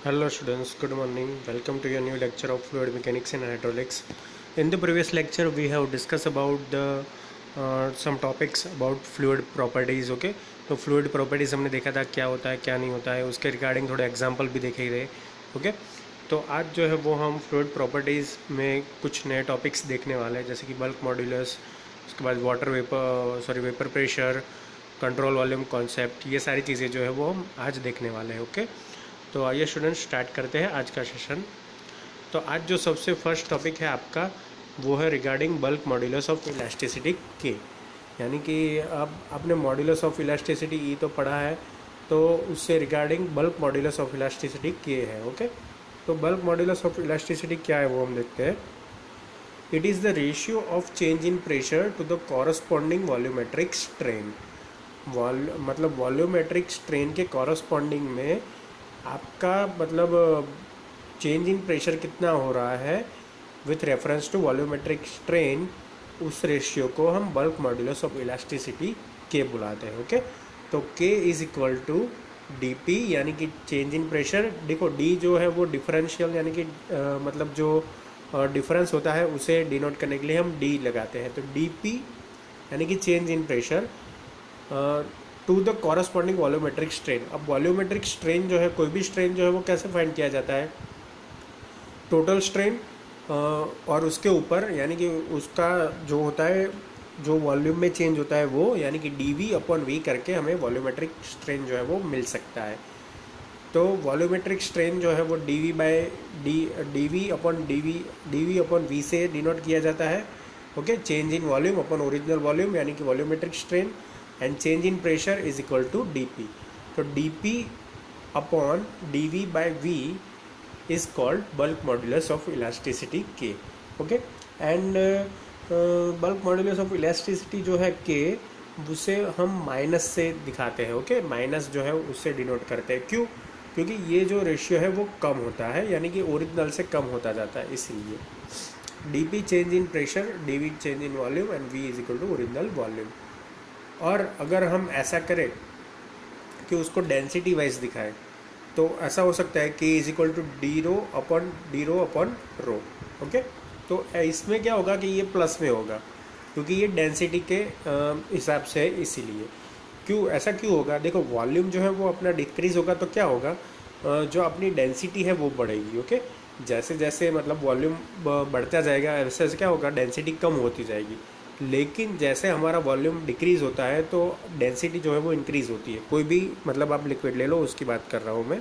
Hello students, good morning. Welcome to your new lecture of fluid mechanics and hydraulics. In the previous lecture, we have discussed about the some topics about fluid properties. Okay, तो fluid properties हमने देखा था क्या होता है क्या नहीं होता है, उसके रिगार्डिंग थोड़े एग्जांपल भी देखे गए. ओके, तो आज जो है वो हम फ्लूइड प्रॉपर्टीज़ में कुछ नए टॉपिक्स देखने वाले हैं, जैसे कि बल्क मॉड्यूलस, उसके बाद vapour pressure, control volume concept. ये सारी चीज़ें जो है वो हम आज देखने वाले हैं. ओके, तो आइए स्टूडेंट स्टार्ट करते हैं आज का सेशन. तो आज जो सबसे फर्स्ट टॉपिक है आपका वो है regarding bulk modulus of elasticity के. यानी कि अब आपने मॉड्यूलस ऑफ इलास्टिसिटी ई तो पढ़ा है, तो उससे regarding bulk modulus of elasticity के है. ओके, तो बल्क मॉड्यूलस ऑफ इलास्टिसिटी क्या है वो हम देखते हैं. It is the ratio of change in pressure to the corresponding volumetric strain. मतलब वॉल्यूमेट्रिक स्ट्रेन के कॉरस्पॉन्डिंग में आपका मतलब चेंज इन प्रेशर कितना हो रहा है with reference to volumetric strain, उस रेशियो को हम बल्क मॉड्यूलस ऑफ इलास्टिसिटी के बुलाते हैं. ओके, तो K is equal to D P, यानी कि चेंज इन प्रेशर. देखो डी जो है वो डिफरेंशियल, यानी कि मतलब जो डिफरेंस होता है उसे डिनोट करने के लिए हम डी लगाते हैं. तो डी पी यानी कि change in pressure to the corresponding volumetric strain. अब वॉल्यूमेट्रिक स्ट्रेन जो है, कोई भी स्ट्रेन जो है वो कैसे फाइंड किया जाता है, टोटल स्ट्रेन और उसके ऊपर यानी कि उसका जो होता है, जो वॉल्यूम में चेंज होता है वो, यानी कि डी वी अपॉन वी करके हमें वॉल्यूमेट्रिक स्ट्रेन जो है वो मिल सकता है. तो वॉल्यूमेट्रिक स्ट्रेन जो है वो डी वी अपॉन वी से डिनोट किया जाता है. Okay, change in volume upon original volume यानी कि volumetric strain, and change in pressure is equal to dp. तो dp upon dv by v is called bulk modulus of elasticity k. okay, and bulk modulus of elasticity जो है k, उसे हम minus से दिखाते हैं. ओके, माइनस जो है उससे डिनोट करते हैं. क्यों? क्योंकि ये जो रेशियो है वो कम होता है, यानी कि ओरिजिनल से कम होता जाता है, इसलिए dp change in pressure, dv change in volume and v is equal to original volume. और अगर हम ऐसा करें कि उसको डेंसिटी वाइज दिखाएं, तो ऐसा हो सकता है कि is equal to D rho upon rho. Okay, तो इसमें क्या होगा कि ये प्लस में होगा, क्योंकि ये डेंसिटी के हिसाब से है, इसीलिए. ऐसा क्यों होगा? देखो, वॉल्यूम जो है वो अपना डिक्रीज होगा तो क्या होगा, जो अपनी डेंसिटी है वो बढ़ेगी. ओके, जैसे जैसे मतलब वॉल्यूम बढ़ता जाएगा वैसे वैसे क्या होगा, डेंसिटी कम होती जाएगी. लेकिन जैसे हमारा वॉल्यूम डिक्रीज़ होता है तो डेंसिटी जो है वो इंक्रीज़ होती है. कोई भी मतलब आप लिक्विड ले लो, उसकी बात कर रहा हूँ मैं.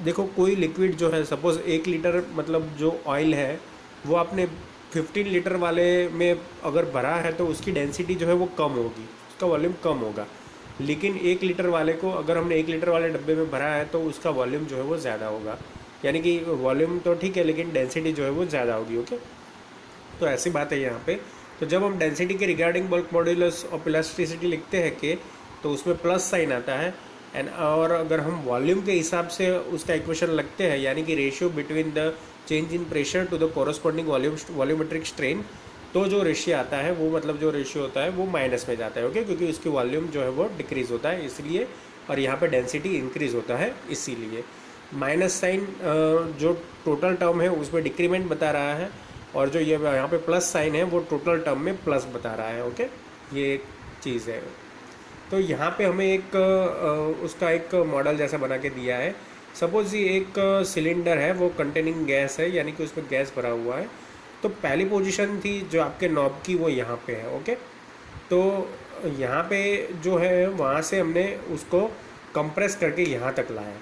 देखो, कोई लिक्विड जो है, सपोज़ 1 लीटर मतलब जो ऑयल है वो आपने 15 लीटर वाले में अगर भरा है तो उसकी डेंसिटी जो है वो कम होगी, उसका वॉल्यूम कम होगा. लेकिन 1 लीटर वाले को अगर हमने 1 लीटर वाले डब्बे में भरा है तो उसका वॉल्यूम जो है वो ज़्यादा होगा. यानी कि वॉल्यूम तो ठीक है लेकिन डेंसिटी जो है वो ज़्यादा होगी. ओके, तो ऐसी बात है यहाँ पे. तो जब हम डेंसिटी के regarding bulk modulus of elasticity लिखते हैं कि, तो उसमें प्लस साइन आता है. एंड और अगर हम वॉल्यूम के हिसाब से उसका इक्वेशन लगते हैं, यानी कि ratio between the change in pressure to the corresponding volumetric strain, तो जो रेशियो आता है वो मतलब जो रेशियो होता है वो माइनस में जाता है. ओके, क्योंकि उसकी वॉल्यूम जो है वो डिक्रीज़ होता है इसलिए, और यहाँ पे डेंसिटी इंक्रीज़ होता है इसीलिए. माइनस साइन जो टोटल टर्म है उसमें डिक्रीमेंट बता रहा है, और जो ये यहाँ पे प्लस साइन है वो टोटल टर्म में प्लस बता रहा है. ओके, ये एक चीज़ है. तो यहाँ पे हमें एक उसका एक मॉडल जैसा बना के दिया है. सपोज ये एक सिलेंडर है, वो कंटेनिंग गैस है, यानी कि उसमें गैस भरा हुआ है. तो पहली पोजीशन थी जो आपके नॉब की वो यहाँ पे है. ओके, तो यहाँ पे जो है वहाँ से हमने उसको कंप्रेस करके यहाँ तक लाया,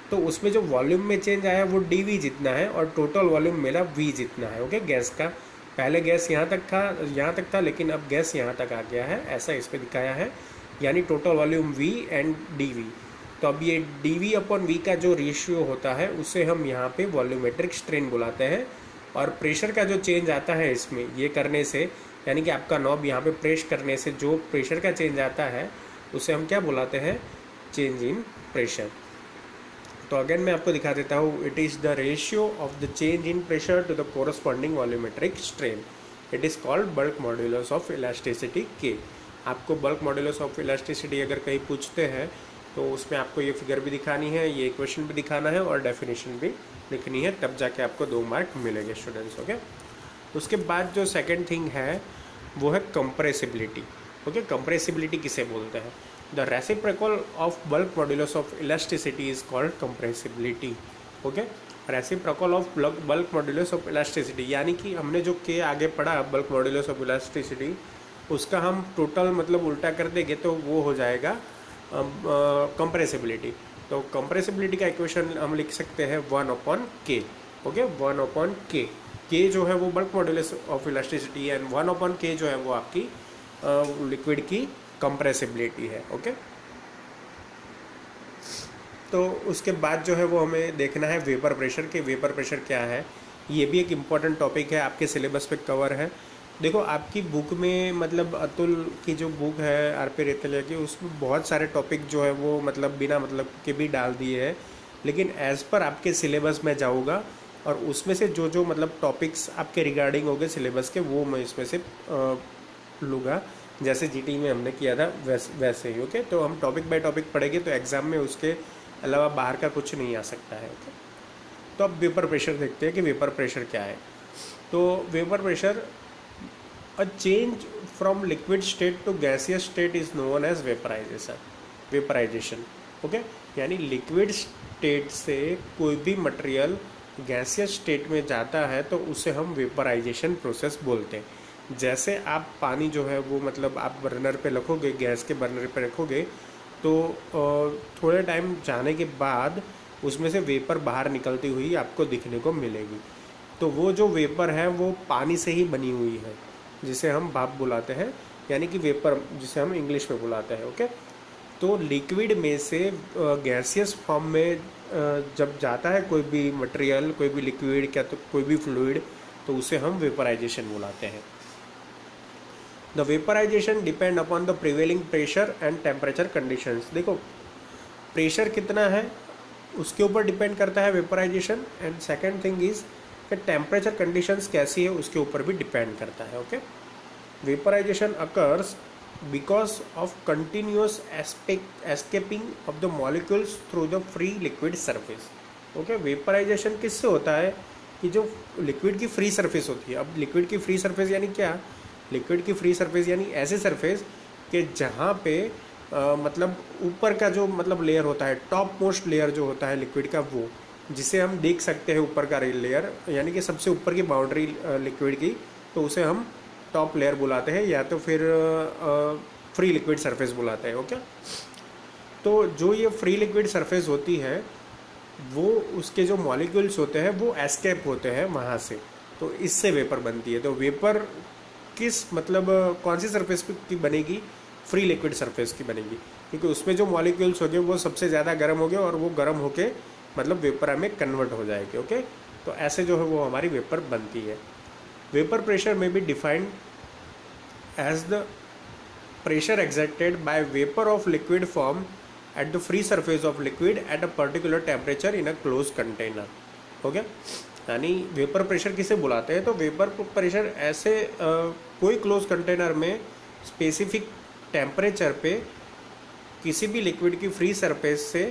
तो उसमें जो वॉल्यूम में चेंज आया वो डी वी जितना है और टोटल वॉल्यूम मेरा वी जितना है. ओके, गैस का पहले गैस यहाँ तक था लेकिन अब गैस यहाँ तक आ गया है, ऐसा इस पर दिखाया है, यानी total volume V and D V. तो अब ये डी वी अपॉन वी का जो रेशियो होता है उसे हम यहाँ पे वॉल्यूमेट्रिक स्ट्रेन बुलाते हैं. और प्रेशर का जो चेंज आता है इसमें ये करने से, यानी कि आपका नॉब यहाँ पे प्रेस करने से जो प्रेशर का चेंज आता है उसे हम क्या बुलाते हैं, चेंज इन प्रेशर. तो अगेन मैं आपको दिखा देता हूँ. It is the ratio of the change in pressure to the corresponding volumetric strain. It is called bulk modulus of elasticity K. आपको बल्क मॉड्यूलस ऑफ इलास्टिसिटी अगर कहीं पूछते हैं तो उसमें आपको ये फिगर भी दिखानी है, ये इक्वेशन भी दिखाना है और डेफिनेशन भी लिखनी है, तब जाके आपको 2 मार्क मिलेंगे स्टूडेंट्स। ओके, उसके बाद जो सेकंड थिंग है वो है कंप्रेसिबिलिटी। ओके, कंप्रेसिबिलिटी किसे बोलते हैं? The reciprocal of bulk modulus of elasticity is called compressibility. Okay, reciprocal of bulk modulus of elasticity, यानी कि हमने जो के आगे पढ़ा बल्क मॉड्यूलस ऑफ इलास्टिसिटी, उसका हम टोटल मतलब उल्टा कर देंगे तो वो हो जाएगा कंप्रेसिबिलिटी। तो कंप्रेसिबिलिटी का इक्वेशन हम लिख सकते हैं 1/k। Okay, 1/k। के जो है वो bulk modulus of elasticity and 1/k जो है वो आपकी लिक्विड की कंप्रेसिबिलिटी है। ओके, तो उसके बाद जो है वो हमें देखना है वेपर प्रेशर के। वेपर प्रेशर क्या है, ये भी एक इम्पॉर्टेंट टॉपिक है, आपके सिलेबस पे कवर है। देखो आपकी बुक में मतलब अतुल की जो बुक है आर पी रेतलिया की, उसमें बहुत सारे टॉपिक जो है वो मतलब बिना मतलब के भी डाल दिए हैं, लेकिन एज़ पर आपके सिलेबस में जाऊँगा और उसमें से जो जो मतलब टॉपिक्स आपके रिगार्डिंग हो गए सिलेबस के, वो मैं इसमें से लूँगा, जैसे जीटी में हमने किया था वैसे ही। ओके, तो हम टॉपिक बाय टॉपिक पढ़ेंगे तो एग्ज़ाम में उसके अलावा बाहर का कुछ नहीं आ सकता है। ओके, तो अब वेपर प्रेशर देखते हैं कि वेपर प्रेशर क्या है। तो vapour pressure, a change from liquid state to gaseous state is known as vaporisation. Okay, यानी लिक्विड स्टेट से कोई भी मटेरियल गैसियस स्टेट में जाता है तो उसे हम वेपराइजेशन प्रोसेस बोलते हैं। जैसे आप पानी जो है वो मतलब आप बर्नर पे रखोगे, गैस के बर्नर पे रखोगे, तो थोड़े टाइम जाने के बाद उसमें से वेपर बाहर निकलती हुई आपको दिखने को मिलेगी। तो वो जो वेपर है वो पानी से ही बनी हुई है, जिसे हम भाप बुलाते हैं, यानी कि वेपर जिसे हम इंग्लिश में बुलाते हैं। ओके, तो लिक्विड में से गैसियस फॉर्म में जब जाता है कोई भी मटेरियल, कोई भी लिक्विड, क्या तो कोई भी फ्लूइड, तो उसे हम वेपराइजेशन बुलाते हैं। The vaporisation depend upon the prevailing pressure and temperature conditions. देखो प्रेशर कितना है उसके ऊपर डिपेंड करता है vaporisation, and second thing is कि टेम्परेचर कंडीशंस कैसी है उसके ऊपर भी डिपेंड करता है। Okay, vaporisation occurs because of continuous escaping of the molecules through the free liquid surface. Okay, vaporisation किससे होता है कि जो लिक्विड की फ्री सरफेस होती है। अब लिक्विड की फ्री सरफेस यानी क्या? लिक्विड की फ्री सरफेस यानी ऐसे सरफेस कि जहाँ पे मतलब ऊपर का जो मतलब लेयर होता है, टॉप मोस्ट लेयर जो होता है लिक्विड का, वो जिसे हम देख सकते हैं ऊपर का लेयर, यानी कि सबसे ऊपर की बाउंड्री लिक्विड की, तो उसे हम टॉप लेयर बुलाते हैं या तो फिर फ्री लिक्विड सरफेस बुलाते हैं। ओके, तो जो ये फ्री लिक्विड सरफेस होती है वो उसके जो मॉलिक्यूल्स होते हैं वो एस्केप होते हैं वहाँ से, तो इससे वेपर बनती है। तो वेपर किस मतलब कौन सी सरफेस की बनेगी? फ्री लिक्विड सरफेस की बनेगी, क्योंकि उसमें जो मॉलिक्यूल्स होंगे वो सबसे ज़्यादा गर्म होंगे और वो गर्म होके मतलब वेपर में कन्वर्ट हो जाएगी। ओके, तो ऐसे जो है वो हमारी वेपर बनती है। Vapour pressure may be defined as the pressure exerted by vapour of liquid form at the free surface of liquid at a particular temperature in a closed container। Okay, यानी vapour pressure किसे बुलाते हैं? तो vapour pressure ऐसे कोई close container में specific temperature पे किसी भी लिक्विड की फ्री सरफेस से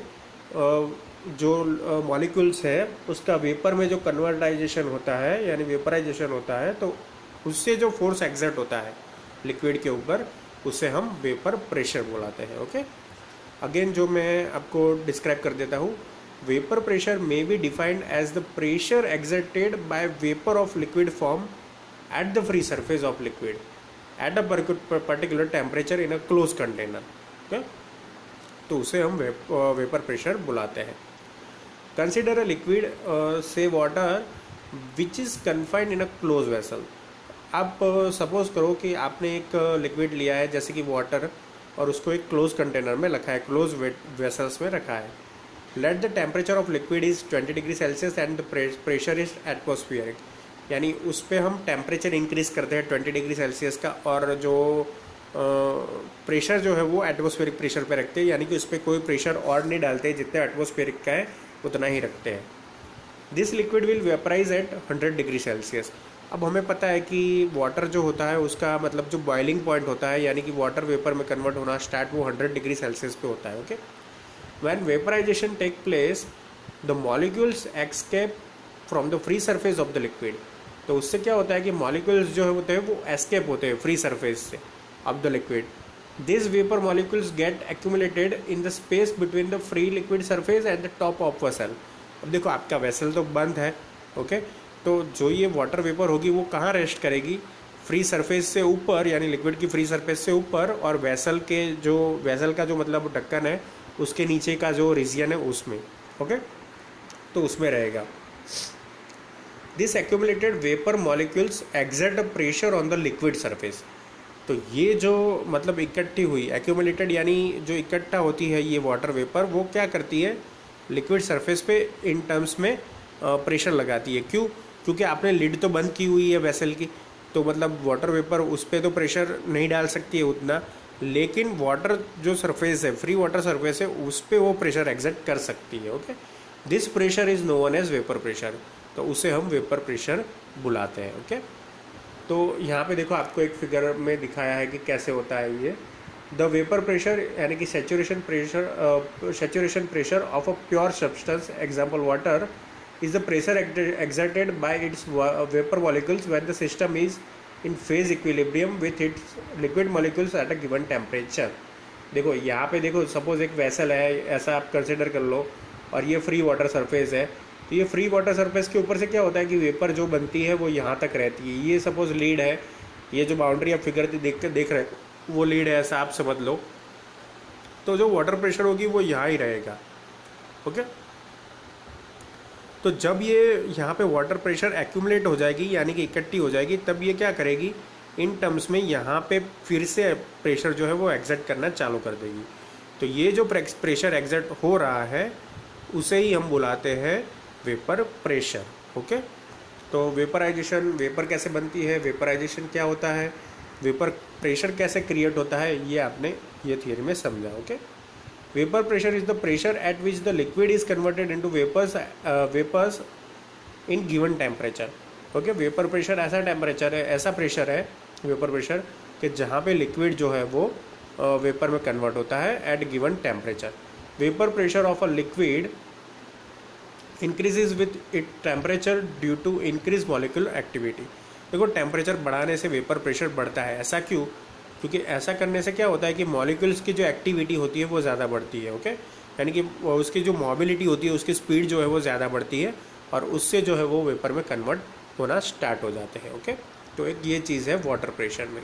जो मॉलिक्यूल्स है उसका वेपर में जो कन्वर्टाइजेशन होता है यानी वेपराइजेशन होता है, तो उससे जो फोर्स एक्सर्ट होता है लिक्विड के ऊपर उसे हम वेपर प्रेशर बुलाते हैं। ओके, अगेन जो मैं आपको डिस्क्राइब कर देता हूँ, vapour pressure may be defined as the pressure exerted by vapour of liquid form at the free surface of liquid at a particular temperature in a close container. Okay, तो उसे हम vapour pressure बुलाते हैं। Consider a liquid say water which is confined in a close vessel. आप suppose करो कि आपने एक लिक्विड लिया है जैसे कि वाटर, और उसको एक क्लोज कंटेनर में रखा है, क्लोज वेसल्स में रखा है। Let the temperature of liquid is 20 degree Celsius and the pressure is atmospheric, यानी उस पर हम टेम्परेचर इंक्रीज करते हैं 20 डिग्री सेल्सियस का, और जो प्रेशर जो है वो एटमॉस्फेरिक प्रेशर पे रखते हैं, यानी कि उस पर कोई प्रेशर और नहीं डालते, जितने एटमॉस्फेरिक का है उतना ही रखते हैं। This liquid will vaporise at 100 degree Celsius. अब हमें पता है कि वाटर जो होता है उसका मतलब जो बॉइलिंग पॉइंट होता है, यानी कि वाटर वेपर में कन्वर्ट होना स्टार्ट वो 100 डिग्री सेल्सियस पे होता है। Okay, when vaporisation take place the molecules escape from the free surface of the liquid. तो उससे क्या होता है कि मॉलिक्यूल्स जो होते हैं वो एस्केप होते हैं फ्री सरफेस से of the liquid. This vapour molecules get accumulated in the space between the free liquid surface and the top of vessel. अब देखो आपका वेसल तो बंद है, ओके, तो जो ये वाटर वेपर होगी वो कहाँ रेस्ट करेगी, फ्री सरफेस से ऊपर, यानी लिक्विड की फ्री सरफेस से ऊपर, और वेसल का जो मतलब ढक्कन है उसके नीचे का जो रीजियन है उसमें, ओके, तो उसमें रहेगा। This accumulated vapour molecules exert a pressure on the liquid surface. तो ये जो मतलब इकट्ठी हुई, एक्यूमुलेटेड यानी जो इकट्ठा होती है ये वाटर वेपर, वो क्या करती है, लिक्विड सरफेस पे इन टर्म्स में प्रेशर लगाती है। क्यों? क्योंकि आपने लिड तो बंद की हुई है वेसल की, तो मतलब वाटर वेपर उस पर तो प्रेशर नहीं डाल सकती है उतना, लेकिन वाटर जो सरफेस है, फ्री वाटर सरफेस है, उस पर वो प्रेशर एग्जर्ट कर सकती है, okay. This pressure is known as vapour pressure, तो उसे हम वेपर प्रेशर बुलाते हैं, ओके। तो यहाँ पे देखो आपको एक फिगर में दिखाया है कि कैसे होता है ये। द वेपर प्रेशर यानी कि saturation pressure of a pure substance, example water, is the pressure exerted by its vapor molecules when the system is in phase equilibrium with its liquid molecules at a given temperature। देखो यहाँ पे देखो, suppose एक vessel है, ऐसा आप consider कर लो, और ये फ्री वाटर सरफेस है। तो ये फ्री वाटर सरफेस के ऊपर से क्या होता है कि वेपर जो बनती है वो यहाँ तक रहती है। ये सपोज लीड है, ये जो बाउंड्री आप फिगर देख रहे हैं वो लीड है, ऐसा आप समझ लो। तो जो वाटर प्रेशर होगी वो यहाँ ही रहेगा, ओके। तो जब ये यहाँ पे वाटर प्रेशर एक्यूमुलेट हो जाएगी यानी कि इकट्ठी हो जाएगी, तब ये क्या करेगी, इन टर्म्स में यहाँ पे फिर से प्रेशर जो है वो एग्जर्ट करना चालू कर देगी। तो ये जो प्रेशर एग्जर्ट हो रहा है उसे ही हम बुलाते हैं वेपर प्रेशर, ओके। तो वेपराइजेशन, वेपर कैसे बनती है, वेपराइजेशन क्या होता है, वेपर प्रेशर कैसे क्रिएट होता है, ये आपने ये थियरी में समझा, okay. Vapour pressure is the pressure at which the liquid is converted into vapours in given temperature, okay. Vapour pressure ऐसा टेम्परेचर है, ऐसा प्रेशर है वेपर प्रेशर कि जहाँ पे लिक्विड जो है वो वेपर में कन्वर्ट होता है at given temperature. Vapour pressure of a liquid increases with it temperature due to increase molecular activity. देखो टेम्परेचर बढ़ाने से वेपर प्रेशर बढ़ता है, ऐसा क्यों? क्योंकि ऐसा करने से क्या होता है कि मॉलिक्यूल्स की जो एक्टिविटी होती है वो ज़्यादा बढ़ती है, ओके। यानी कि उसकी जो मोबिलिटी होती है, उसकी स्पीड जो है वो ज़्यादा बढ़ती है, और उससे जो है वो वेपर में कन्वर्ट होना स्टार्ट हो जाते हैं, ओके। तो एक ये चीज़ है वाटर प्रेशर में।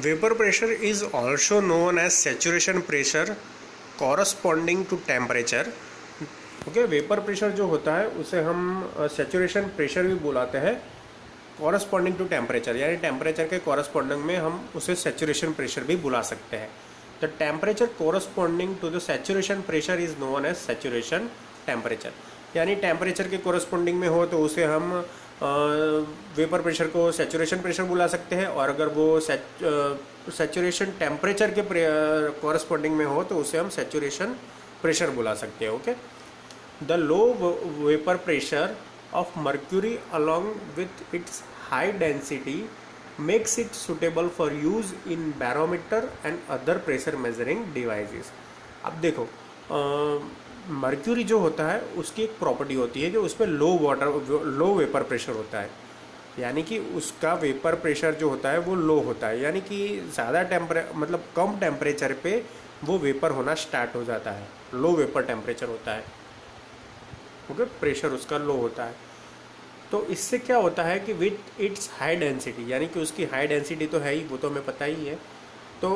Vapour pressure is also known as saturation pressure corresponding to temperature, okay. Vapour pressure जो होता है उसे हम सैचुरेशन प्रेशर भी बुलाते हैं, कॉरस्पॉन्डिंग टू टेम्परेचर, यानी टेम्परेचर के कॉरस्पॉन्डिंग में हम उसे सैचुरेशन प्रेशर भी बुला सकते हैं। The temperature corresponding to the saturation pressure is known as saturation temperature, यानी टेम्परेचर के कॉरस्पॉन्डिंग में हो तो उसे हम वेपर प्रेशर को सैचुरेशन प्रेशर बुला सकते हैं, और अगर वो सैचुरेशन टेम्परेचर के कॉरस्पॉन्डिंग में हो तो उसे हम सैचुरेशन प्रेशर बुला सकते हैं, okay. The low vapour pressure of mercury along with its high density makes it suitable for use in barometer and other pressure measuring devices। अब देखो मर्क्यूरी जो होता है उसकी एक प्रॉपर्टी होती है कि उसमें लो वेपर प्रेशर होता है, यानी कि उसका वेपर प्रेशर जो होता है वो लो होता है, यानी कि ज़्यादा मतलब कम टेम्परेचर पे वो वेपर होना स्टार्ट हो जाता है, लो वेपर टेम्परेचर होता है, ओके, प्रेशर उसका लो होता है। तो इससे क्या होता है कि विथ इट्स हाई डेंसिटी, यानी कि उसकी हाई डेंसिटी तो है ही, वो तो हमें पता ही है। तो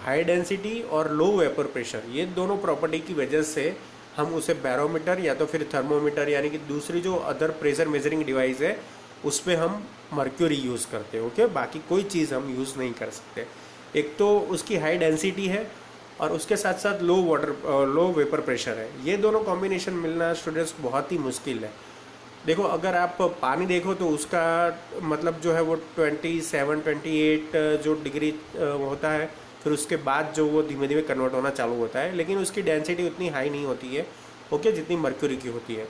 हाई डेंसिटी और लो वेपर प्रेशर, ये दोनों प्रॉपर्टी की वजह से हम उसे बैरोमीटर या तो फिर थर्मोमीटर यानी कि दूसरी जो अदर प्रेशर मेजरिंग डिवाइस है उसमें हम मर्क्यूरी यूज़ करते हैं, ओके। बाकी कोई चीज़ हम यूज़ नहीं कर सकते। एक तो उसकी हाई डेंसिटी है और उसके साथ साथ लो वेपर प्रेशर है, ये दोनों कॉम्बिनेशन मिलना स्टूडेंट्स बहुत ही मुश्किल है। देखो अगर आप पानी देखो तो उसका मतलब जो है वो 27-28 जो डिग्री होता है, फिर उसके बाद जो वो धीमे धीमे कन्वर्ट होना चालू होता है, लेकिन उसकी डेंसिटी उतनी हाई नहीं होती है, ओके, जितनी मर्क्यूरी की होती है।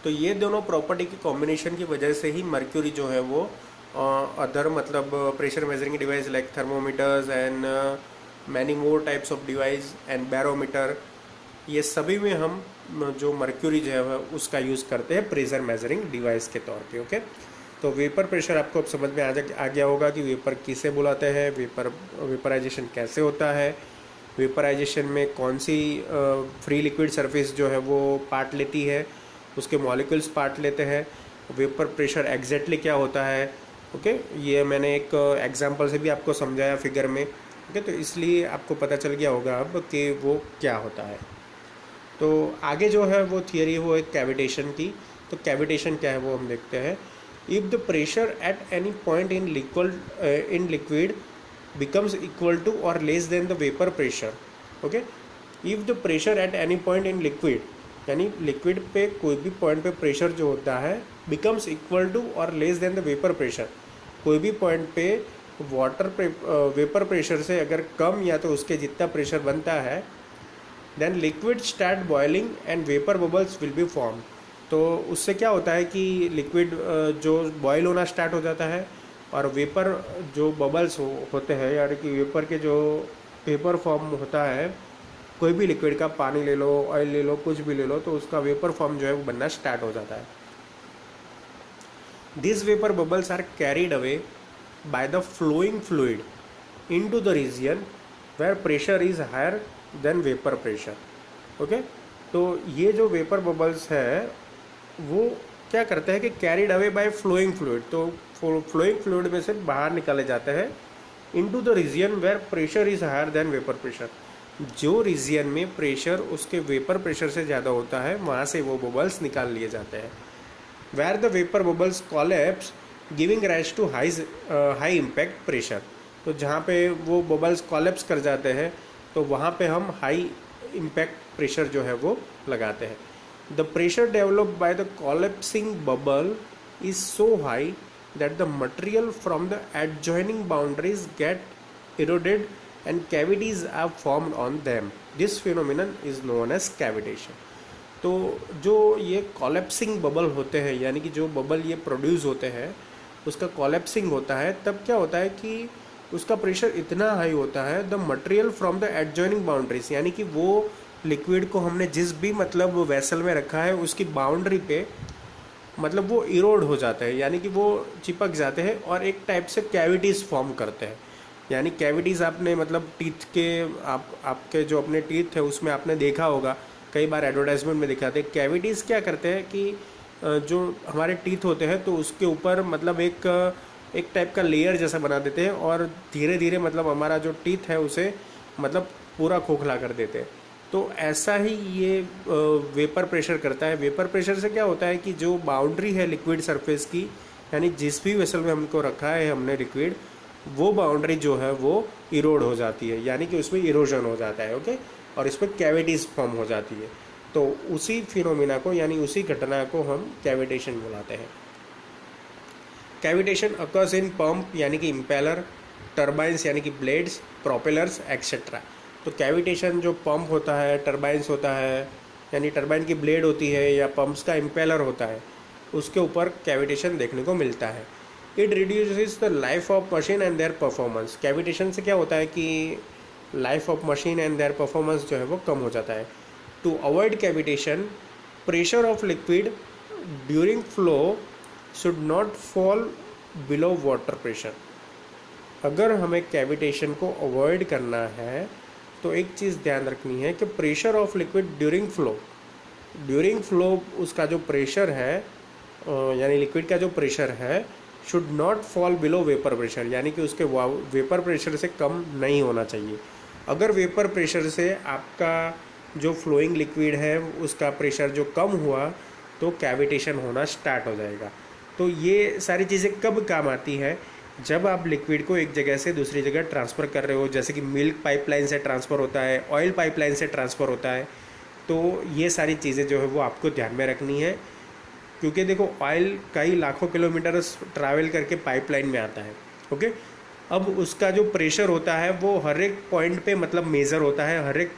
तो ये दोनों प्रॉपर्टी की कॉम्बिनेशन की वजह से ही मर्क्यूरी जो है वो अदर मतलब pressure measuring device like thermometers and many more types of device and barometer, ये सभी में हम जो मर्क्यूरी जो है उसका यूज़ करते हैं प्रेशर मेजरिंग डिवाइस के तौर पे। ओके, तो वेपर प्रेशर आपको अब समझ में आ गया होगा कि वेपर किसे बुलाते हैं, वेपराइजेशन कैसे होता है, वेपराइजेशन में कौन सी फ्री लिक्विड सरफेस जो है वो पार्ट लेती है, उसके मॉलिक्यूल्स पार्ट लेते हैं, वेपर प्रेशर एग्जैक्टली क्या होता है। ओके, ये मैंने एक एग्जांपल से भी आपको समझाया फिगर में। ओके, तो इसलिए आपको पता चल गया होगा अब कि वो क्या होता है। तो आगे जो है वो थियरी है वो एक कैविटेशन की। तो कैविटेशन क्या है वो हम देखते हैं। If the pressure at any point in liquid becomes equal to or less than the vapor pressure. Okay, if the pressure at any point in liquid, यानी लिक्विड पे कोई भी पॉइंट पे प्रेशर जो होता है becomes equal to or less than the vapor pressure, कोई भी पॉइंट पे वेपर प्रेशर से अगर कम या तो उसके जितना प्रेशर बनता है, then liquid start boiling and vapour bubbles will be form. तो उससे क्या होता है कि लिक्विड जो बॉयल होना स्टार्ट हो जाता है और वेपर जो बबल्स होते हैं, यानी कि वेपर के जो वेपर फॉर्म होता है, कोई भी लिक्विड का, पानी ले लो, ऑयल ले लो, कुछ भी ले लो, तो उसका वेपर फॉर्म जो है वो बनना स्टार्ट हो जाता है। This vapour bubbles are carried away by the flowing fluid into the region where pressure is higher than vapour pressure. Okay, तो ये जो वेपर बबल्स है वो क्या करते हैं कि carried away by flowing fluid, तो फ्लोइंग फ्लूइड में से बाहर निकाले जाते हैं into the region where pressure is higher than vapour pressure. जो रीजन में प्रेशर उसके वेपर प्रेशर से ज़्यादा होता है वहाँ से वो बबल्स निकाल लिए जाते हैं। Where the vapour bubbles collapse giving rise to high impact pressure, तो जहाँ पे वो बबल्स कॉलेप्स कर जाते हैं तो वहाँ पे हम हाई इम्पैक्ट प्रेशर जो है वो लगाते हैं। The pressure developed by the collapsing bubble is so high that the material from the adjoining boundaries get eroded and cavities are formed on them. This phenomenon is known as cavitation. तो जो ये collapsing bubble होते हैं, यानी कि जो bubble ये produce होते हैं उसका collapsing होता है, तब क्या होता है कि उसका प्रेशर इतना हाई होता है, the material from the adjoining boundaries, यानी कि वो लिक्विड को हमने जिस भी मतलब वेसल में रखा है उसकी बाउंड्री पे मतलब वो इरोड हो जाता है, यानी कि वो चिपक जाते हैं और एक टाइप से कैविटीज़ फॉर्म करते हैं। यानी कैविटीज़ आपने मतलब टीथ के आपके जो अपने टीथ है उसमें आपने देखा होगा, कई बार एडवर्टाइजमेंट में दिखाते हैं। कैविटीज़ क्या करते हैं कि जो हमारे टीथ होते हैं तो उसके ऊपर मतलब एक टाइप का लेयर जैसा बना देते हैं और धीरे धीरे मतलब हमारा जो टीथ है उसे मतलब पूरा खोखला कर देते हैं। तो ऐसा ही ये वेपर प्रेशर करता है। वेपर प्रेशर से क्या होता है कि जो बाउंड्री है लिक्विड सरफेस की, यानी जिस भी वेसल में हमको रखा है हमने लिक्विड, वो बाउंड्री जो है वो इरोड हो जाती है, यानी कि उसमें इरोजन हो जाता है। ओके, और इसमें कैविटीज़ फॉर्म हो जाती है। तो उसी फिनोमिना को यानी उसी घटना को हम कैविटेशन बुलाते हैं। कैविटेशन अकर्स इन पंप यानी कि इम्पेलर, टर्बाइंस यानी कि ब्लेड्स, प्रोपेलर्स एक्सेट्रा। तो कैविटेशन जो पंप होता है, टर्बाइंस होता है, यानी टर्बाइन की ब्लेड होती है या पंप्स का इम्पेलर होता है, उसके ऊपर कैविटेशन देखने को मिलता है। It reduces the life of machine and their performance. Cavitation से क्या होता है कि life of machine and their performance जो है वो कम हो जाता है। To avoid cavitation, pressure of liquid during flow should not fall below water pressure. अगर हमें कैविटेशन को अवॉइड करना है तो एक चीज़ ध्यान रखनी है कि pressure of liquid during flow उसका जो प्रेशर है यानी लिक्विड का जो प्रेशर है should not fall below vapour pressure, यानी कि उसके वेपर प्रेशर से कम नहीं होना चाहिए। अगर वेपर प्रेशर से आपका जो फ्लोइंग लिक्विड है उसका प्रेशर जो कम हुआ तो कैविटेशन होना स्टार्ट हो जाएगा। तो ये सारी चीज़ें कब काम आती है? जब आप लिक्विड को एक जगह से दूसरी जगह ट्रांसफ़र कर रहे हो, जैसे कि मिल्क पाइपलाइन से ट्रांसफ़र होता है, ऑयल पाइपलाइन से ट्रांसफ़र होता है, तो ये सारी चीज़ें जो है वो आपको ध्यान में रखनी है। क्योंकि देखो ऑयल कई लाखों किलोमीटर ट्रैवल करके पाइपलाइन में आता है। ओके, अब उसका जो प्रेशर होता है वो हर एक पॉइंट पे मतलब मेज़र होता है, हर एक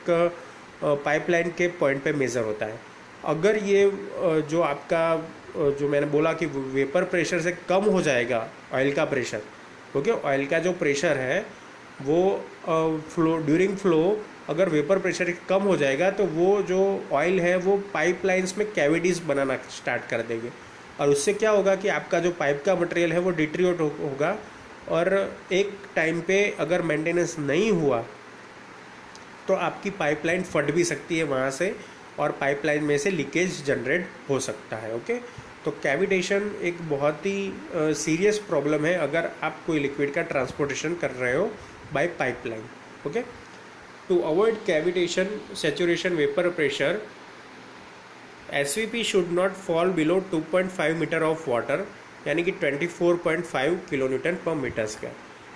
पाइपलाइन के पॉइंट पे मेज़र होता है। अगर ये जो आपका जो मैंने बोला कि वेपर प्रेशर से कम हो जाएगा ऑयल का प्रेशर, ओके। ऑयल का जो प्रेशर है वो फ्लो ड्यूरिंग फ्लो अगर वेपर प्रेशर कम हो जाएगा तो वो जो ऑयल है वो पाइपलाइंस में कैविटीज़ बनाना स्टार्ट कर देंगे, और उससे क्या होगा कि आपका जो पाइप का मटेरियल है वो डिट्रियोट होगा, और एक टाइम पे अगर मेंटेनेंस नहीं हुआ तो आपकी पाइपलाइन फट भी सकती है वहाँ से, और पाइपलाइन में से लीकेज जनरेट हो सकता है, ओके। तो कैविटेशन एक बहुत ही सीरियस प्रॉब्लम है अगर आप कोई लिक्विड का ट्रांसपोर्टेशन कर रहे हो by pipeline, okay. To avoid cavitation saturation vapour pressure, SVP should not fall below 2.5 metre of water, यानी कि 24.5 kilo newton per metre square.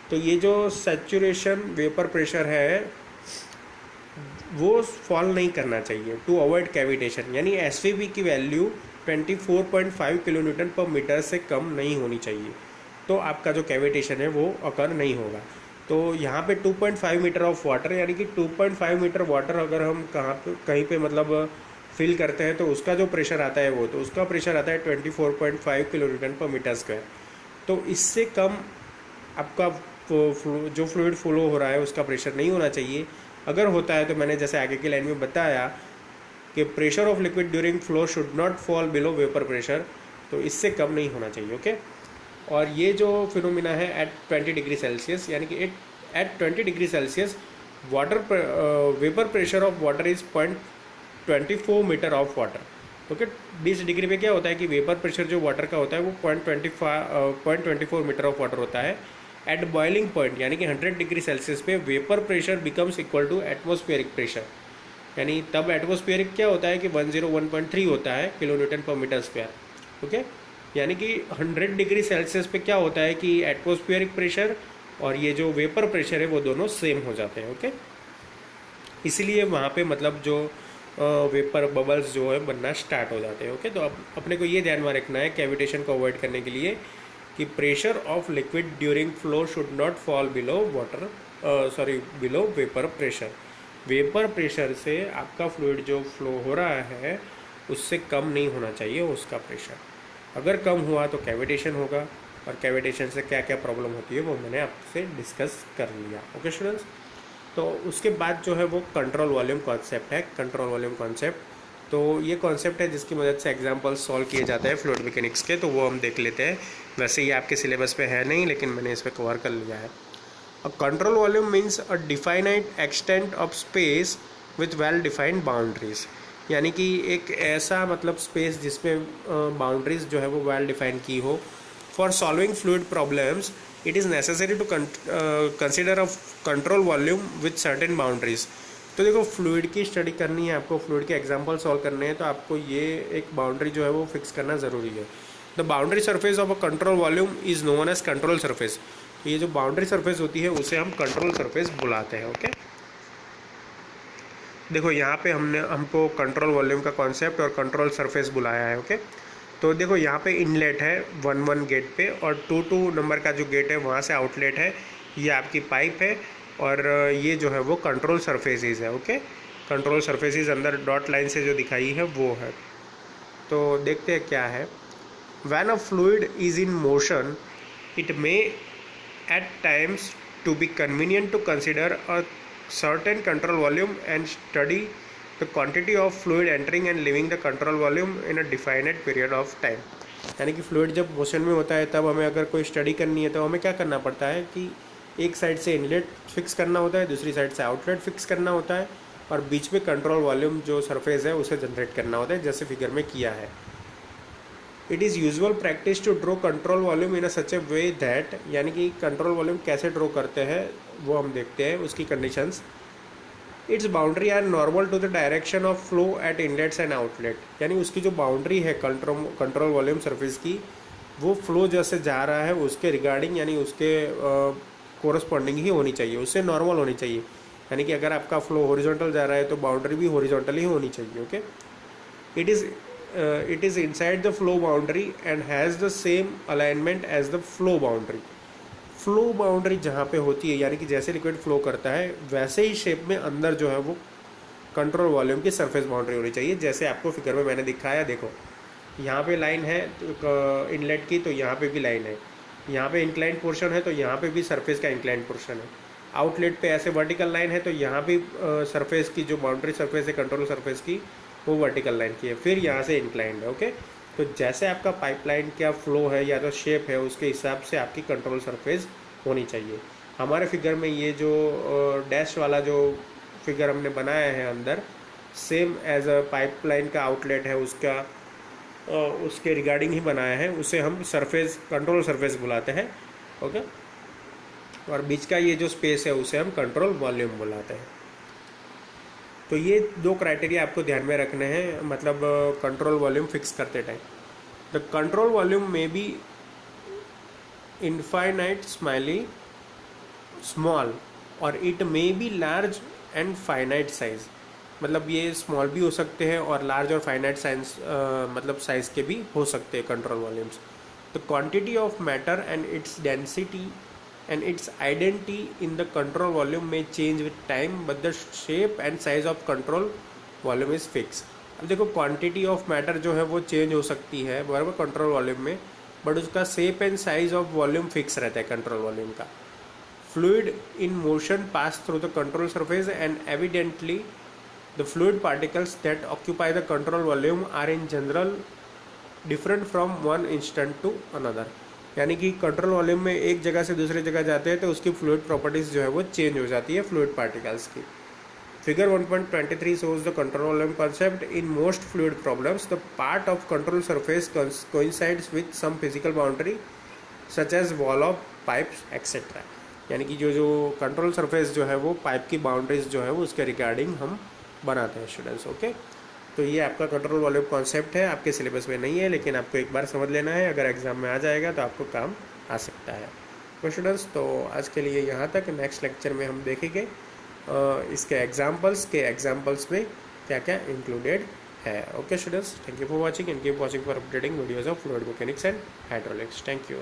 तो ये जो सैचुरेशन वेपर प्रेशर है वो फॉल नहीं करना चाहिए टू अवॉइड कैविटेशन, यानी SVP की value 24.5 kilo newton per metre से कम नहीं होनी चाहिए, तो आपका जो कैविटेशन है वो अकर नहीं होगा। तो यहाँ पे 2.5 मीटर ऑफ वाटर, यानी कि 2.5 मीटर वाटर अगर हम कहीं पे मतलब फिल करते हैं तो उसका जो प्रेशर आता है तो उसका प्रेशर आता है 24.5 kilo newton per metre square. तो इससे कम आपका जो फ्लूइड फ्लो हो रहा है उसका प्रेशर नहीं होना चाहिए। अगर होता है तो मैंने जैसे आगे की लाइन में बताया कि pressure of liquid during flow should not fall below vapour pressure, तो इससे कम नहीं होना चाहिए, ओके। और ये जो फिनोमिना है एट 20 डिग्री सेल्सियस, यानी कि at 20 degree celsius water vapour pressure of water is 0.24 metre of water, okay. 20 degree पे क्या होता है कि वेपर प्रेशर जो वाटर का होता है वो 0.24 मीटर ऑफ वाटर होता है। एट बॉइलिंग पॉइंट यानी कि 100 डिग्री सेल्सियस पे vapour pressure becomes equal to atmospheric pressure, यानी तब एटमॉस्फेरिक क्या होता है कि 101.3 होता है kilo newton per metre square, okay. यानी कि 100 डिग्री सेल्सियस पे क्या होता है कि एटमॉस्फेरिक प्रेशर और ये जो वेपर प्रेशर है वो दोनों सेम हो जाते हैं, ओके। इसलिए वहाँ पे मतलब जो वेपर बबल्स जो है बनना स्टार्ट हो जाते हैं, ओके। तो अब अपने को ये ध्यान में रखना है कैविटेशन को अवॉइड करने के लिए कि pressure of liquid during flow should not fall below below vapour pressure. Vapour pressure से आपका फ्लूइड जो फ्लो हो रहा है उससे कम नहीं होना चाहिए उसका प्रेशर। अगर कम हुआ तो कैविटेशन होगा, और कैविटेशन से क्या क्या प्रॉब्लम होती है वो मैंने आपसे डिस्कस कर लिया, ओके स्टूडेंट्स। तो उसके बाद जो है वो कंट्रोल वॉल्यूम कॉन्सेप्ट है। कंट्रोल वॉल्यूम कॉन्सेप्ट, तो ये कॉन्सेप्ट है जिसकी मदद से एग्जाम्पल सॉल्व किए जाते हैं फ्लूइड मैकेनिक्स के, तो वो हम देख लेते हैं। वैसे ये आपके सिलेबस पे है नहीं, लेकिन मैंने इस पर कवर कर लिया है। अ control volume means a definite extent of space with well defined boundaries, यानी कि एक ऐसा मतलब स्पेस जिसमें बाउंड्रीज जो है वो वेल डिफाइन की हो। For solving fluid problems it is necessary to consider a control volume with certain boundaries. तो देखो फ्लूइड की स्टडी करनी है आपको, फ्लूइड के एग्जांपल सॉल्व करने हैं, तो आपको ये एक बाउंड्री जो है वो फिक्स करना ज़रूरी है। The boundary surface of a control volume is known as control surface. तो ये जो बाउंड्री सरफेस होती है उसे हम कंट्रोल सरफेस बुलाते हैं, ओके। देखो यहाँ पे हमको कंट्रोल वॉल्यूम का कॉन्सेप्ट और कंट्रोल सरफेस बुलाया है, ओके। तो देखो यहाँ पे इनलेट है 1 गेट पे, और 2 नंबर का जो गेट है वहाँ से आउटलेट है। ये आपकी पाइप है, और ये जो है वो कंट्रोल सरफेसेस है, ओके। कंट्रोल सरफेसेस अंदर डॉट लाइन से जो दिखाई है वो है। तो देखते हैं क्या है। When a fluid is in motion it may at times to be convenient to consider a certain control volume and study the quantity of fluid entering and leaving the control volume in a definite period of time। यानी कि fluid जब motion में होता है तब हमें अगर कोई स्टडी करनी है तो हमें क्या करना पड़ता है कि एक साइड से इनलेट फिक्स करना होता है, दूसरी साइड से आउटलेट फिक्स करना होता है, और बीच में कंट्रोल वॉल्यूम जो सरफेस है उसे जनरेट करना होता है, जैसे फिगर में किया है। It is usual practice to draw control volume in a such a way that, यानी कि कंट्रोल वॉल्यूम कैसे ड्रॉ करते हैं वो हम देखते हैं, उसकी conditions. Its boundary are normal to the direction of flow at inlets and outlet, यानी उसकी जो बाउंड्री है कंट्रोल वॉल्यूम सरफेस की, वो फ्लो जैसे जा रहा है उसके रिगार्डिंग, यानी उसके कोरस्पॉन्डिंग ही होनी चाहिए, उससे नॉर्मल होनी चाहिए। यानी कि अगर आपका फ्लो हॉरिजॉन्टल जा रहा है तो बाउंड्री भी हॉरिजॉन्टल ही होनी चाहिए, okay. It is inside the flow boundary and has the same alignment as the flow boundary. Flow boundary जहाँ पे होती है, यानी कि जैसे लिक्विड फ्लो करता है वैसे ही शेप में अंदर जो है वो कंट्रोल वॉल्यूम की सरफेस बाउंड्री होनी चाहिए, जैसे आपको फिगर में मैंने दिखाया। देखो यहाँ पे लाइन है इनलेट की, तो यहाँ पे भी लाइन है। यहाँ पे इंक्लाइंट पोर्शन है तो यहाँ पे भी सरफेस का इंक्लाइंट पोर्शन है। आउटलेट पे ऐसे वर्टिकल लाइन है तो यहाँ भी सरफेस की जो बाउंड्री सरफेस है कंट्रोल सरफेस की, वो वर्टिकल लाइन की है। फिर यहाँ से इंक्लाइंड है। ओके, तो जैसे आपका पाइपलाइन का फ्लो है या तो शेप है, उसके हिसाब से आपकी कंट्रोल सरफेस होनी चाहिए। हमारे फिगर में ये जो डैश वाला जो फिगर हमने बनाया है अंदर, सेम एज अ पाइपलाइन का आउटलेट है उसका, उसके रिगार्डिंग ही बनाया है। उसे हम सरफेस कंट्रोल सरफेस बुलाते हैं। ओके, और बीच का ये जो स्पेस है उसे हम कंट्रोल वॉल्यूम बुलाते हैं। तो ये दो क्राइटेरिया आपको ध्यान में रखने हैं, मतलब कंट्रोल वॉल्यूम फिक्स करते टाइम। द कंट्रोल वॉल्यूम में बी इनफाइनाइट स्मॉल और it may be large and finite size. मतलब ये स्मॉल भी हो सकते हैं और लार्ज और फाइनाइट साइज मतलब साइज के भी हो सकते हैं control volumes. The quantity of matter and its density and its identity in the control volume may change with time, but the shape and size of control volume is fixed। अब देखो quantity of matter जो है वो change हो सकती है बराबर control volume में, बट उसका shape and size of volume fix रहता है कंट्रोल वॉल्यूम का। Fluid in motion pass through the control surface and evidently the fluid particles that occupy the control volume are in general different from one instant to another. यानी कि control volume में एक जगह से दूसरी जगह जाते हैं तो उसकी फ्लूइड प्रॉपर्टीज जो है वो चेंज हो जाती है फ्लूइड पार्टिकल्स की। Figure 1.23 shows the control volume concept. In most fluid problems, the part of control surface coincides with some physical boundary such as wall of pipes etc। यानी कि जो कंट्रोल सरफेस जो है वो पाइप की boundaries जो है वो उसके रिगार्डिंग हम बनाते हैं स्टूडेंट्स। ओके, तो ये आपका कंट्रोल वॉल्यूम कॉन्सेप्ट है, आपके सिलेबस में नहीं है लेकिन आपको एक बार समझ लेना है, अगर एग्जाम में आ जाएगा तो आपको काम आ सकता है। तो स्टूडेंट्स, तो आज के लिए यहाँ तक। नेक्स्ट लेक्चर में हम देखेंगे इसके एग्जाम्पल्स में क्या क्या इंक्लूडेड है। Okay students, thank you for watching and keep watching for updating videos of fluid mechanics and hydraulics. Thank you.